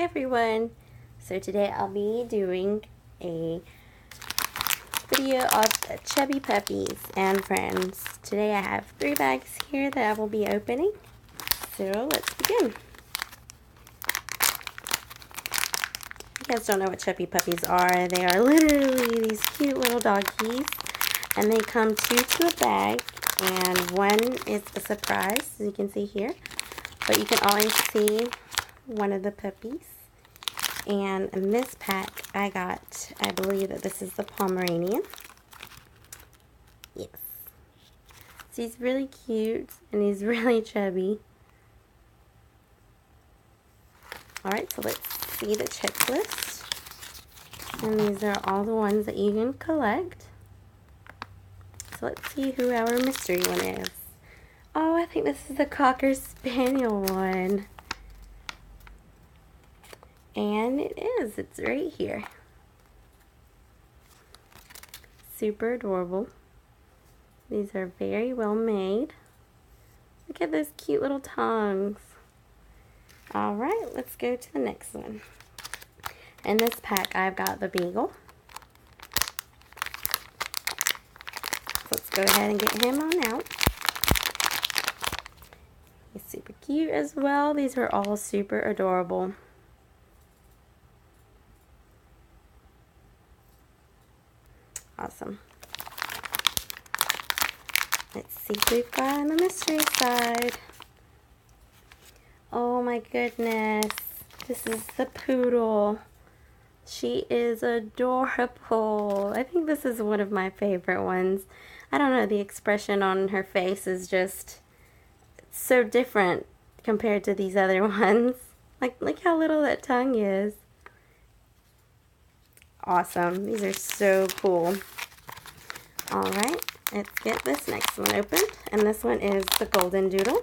Hey everyone! So today I'll be doing a video of Chubby Puppies and Friends. Today I have 3 bags here that I will be opening. So let's begin. If you guys don't know what Chubby Puppies are, they are literally these cute little doggies. And they come 2 to a bag, and 1 is a surprise, as you can see here. But you can always see one of the puppies. And in this pack I got, I believe that this is the Pomeranian. Yes. So he's really cute and he's really chubby. Alright, so let's see the checklist. And these are all the ones that you can collect. So let's see who our mystery one is. Oh, I think this is the Cocker Spaniel one. And it is. It's right here. Super adorable. These are very well made. Look at those cute little tongues. Alright, let's go to the next one. In this pack, I've got the Beagle. Let's go ahead and get him on out. He's super cute as well. These are all super adorable. Awesome. Let's see what we've got on the mystery side. Oh my goodness. This is the poodle. She is adorable. I think this is one of my favorite ones. I don't know, the expression on her face is just so different compared to these other ones. Like, look how little that tongue is. Awesome. These are so cool. Alright, let's get this next one opened. And this one is the Golden Doodle.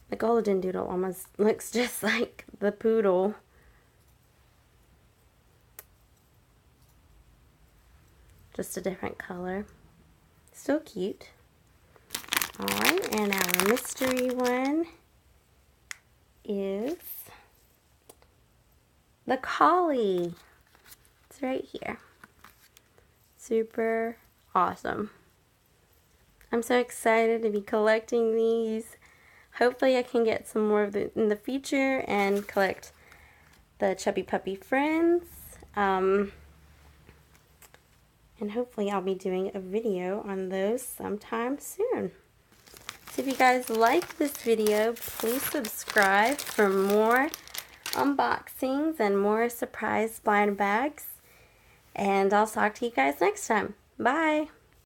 The Golden Doodle almost looks just like the poodle. Just a different color. Still cute. Alright, and our mystery one is the Collie. It's right here. Super awesome. I'm so excited to be collecting these. Hopefully I can get some more of it in the future and collect the Chubby Puppy Friends. And hopefully I'll be doing a video on those sometime soon. So if you guys like this video, please subscribe for more unboxings and more surprise blind bags. And I'll talk to you guys next time. Bye!